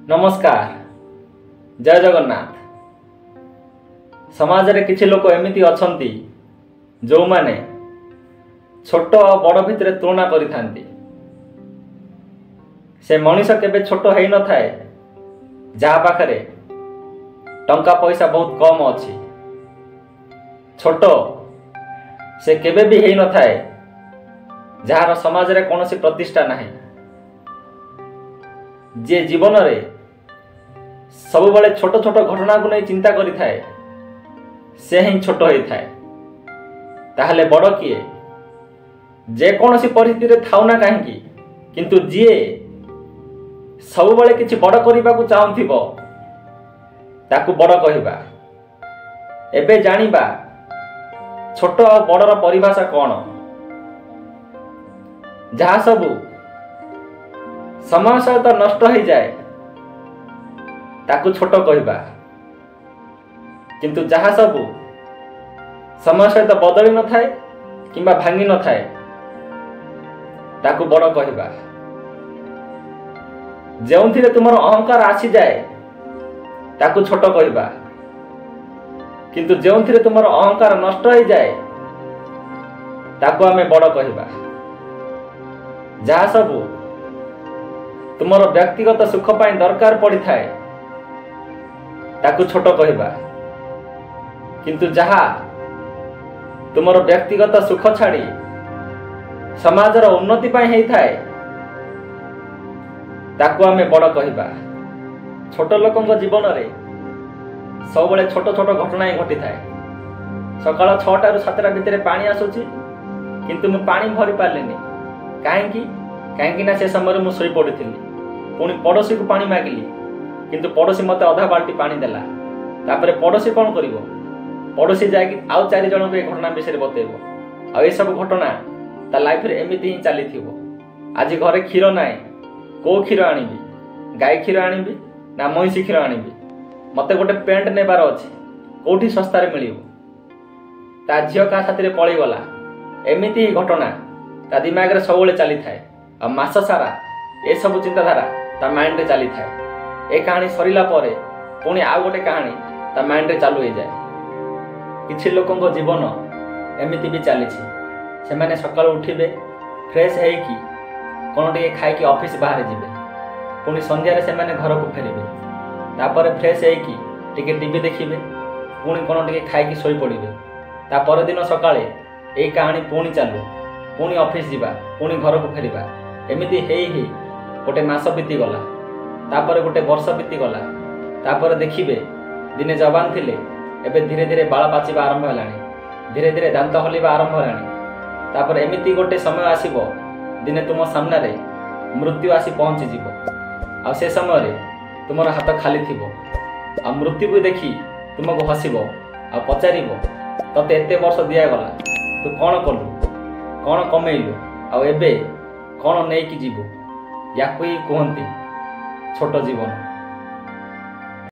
नमस्कार जय जगन्नाथ। समाज रे किछि लोक एमिति अछंती जो माने छोट और बड़ भितर तुलना करिथांती। से मनीष केबे छोट हेई न थाए जहा पाखरे टंका पैसा बहुत कम अछि। छोट से केबे भी हेई न थाए जार समाज रे कोनोसी प्रतिष्ठा नाही। जे जीवन रे सब बड़े छोट छोट घटना को नहीं चिंता करि थाए से ही छोट होई थाए। ताहले बड़ किए जे कोनोसी परिस्थिति रे थाउ ना काहेकि किंतु जिए सब बड़े किछि बड़ करिबा को चाहंथिबो ताकू बड़ कहिबा। एबे जानिबा छोट और बड़र परिभाषा कोन। जहा सबू समय सहित नष्ट हो जाए ताकू छोट कहिबा किंतु जहा सबू समय सहित बदली न थाए किंबा भांगी न थाए ताकू बड़ कहिबा। जेउथिरे तुमर अहंकार आसी जाए ताकू छोट कहिबा किंतु जेउथिरे तुमर अहंकार नष्ट हो जाए ताकू आमे बड़ कहिबा। जहा सबू तुमर व्यक्तिगत सुख पाई दरकार पड़ी थाए ताकू छोट कहिबा किंतु जहा तुमर व्यक्तिगत सुख छाड़ी समाजर उन्नति पाई हेई थाए ताकू आमे बड़ कहिबा। छोट लोकंग जीवन रे सब बळे छोट छोट घटना ही घटी थाए। सकाळ 6टा रु 7टा भितर पानी आसुची किंतु मु पानी भरी पारलेनी काहेकि ना से समय मु सोई पड़िथिली। पुणी पड़ोसी को पानी मागिली किंतु पड़ोसी मते आधा बाल्टी पानी देला। तापरे पड़ोसी कौन करिवो पड़ोसी जाकि आउ 4 जन को घटना विषय बतेइबो। आ ए सब घटना ता लाइफ रे एमिति ही चलीथिबो। आज घरे क्षीर नाय को क्षीर आनिबी गाय क्षीर आनिबी ना महिषी क्षीर आनिबी। मते गोटे पेंट नेबार अछि कोठी सस्ता रे मिलिबो। ता झियो का साथी रे पळी गला एमिति ही घटना ता दिमाग रे सबले चली थाए। आ मास सारा ए सब चिंताधारा ता माइंड रे चली थाए। ए कहानी सरिला परे पुणी आ गोटे कहानी ता माइंड रे चालू हो जाए। किछि लोकंग जीवन एमिति भी चलीछि। से माने सकाळ उठिबे फ्रेश हेई कि कोन टिके खाइ कि ऑफिस बाहर जिबे पुणी संध्या रे से माने घर को फेरिबे। तापर फ्रेश हेई कि टिके टीवी देखिबे पुणी कोन टिके खाइ कि सोई पड़िबे। ता पर दिन सकाळे ए कहानी पुणी चालू पुणी ऑफिस जिबा पुणी घर को फेरिबा। एमिति हेई हेई गोटे मास बीती गला तापर गोटे वर्ष बीती गला। तापर देखिबे दिने जवान थिले एबे धीरे धीरे बाल पाचिबा आरंभ हलानी धीरे धीरे दांत हलिबा आरंभ हलानी। तापर एमिति गोटे समय आसीबो दिने तुम सामने रे मृत्यु आसी पहुंची जीवो। आ से समय रे तुमर हाथ खाली थिबो। आ मृत्यु को देखी तुमको हसिबो आ पचारिबो तते एते वर्ष दिया गला तू कोन कलु कोन कमेइलु आ एबे कोन नै कि जीवो। याकु ही कहंती छोट जीवन।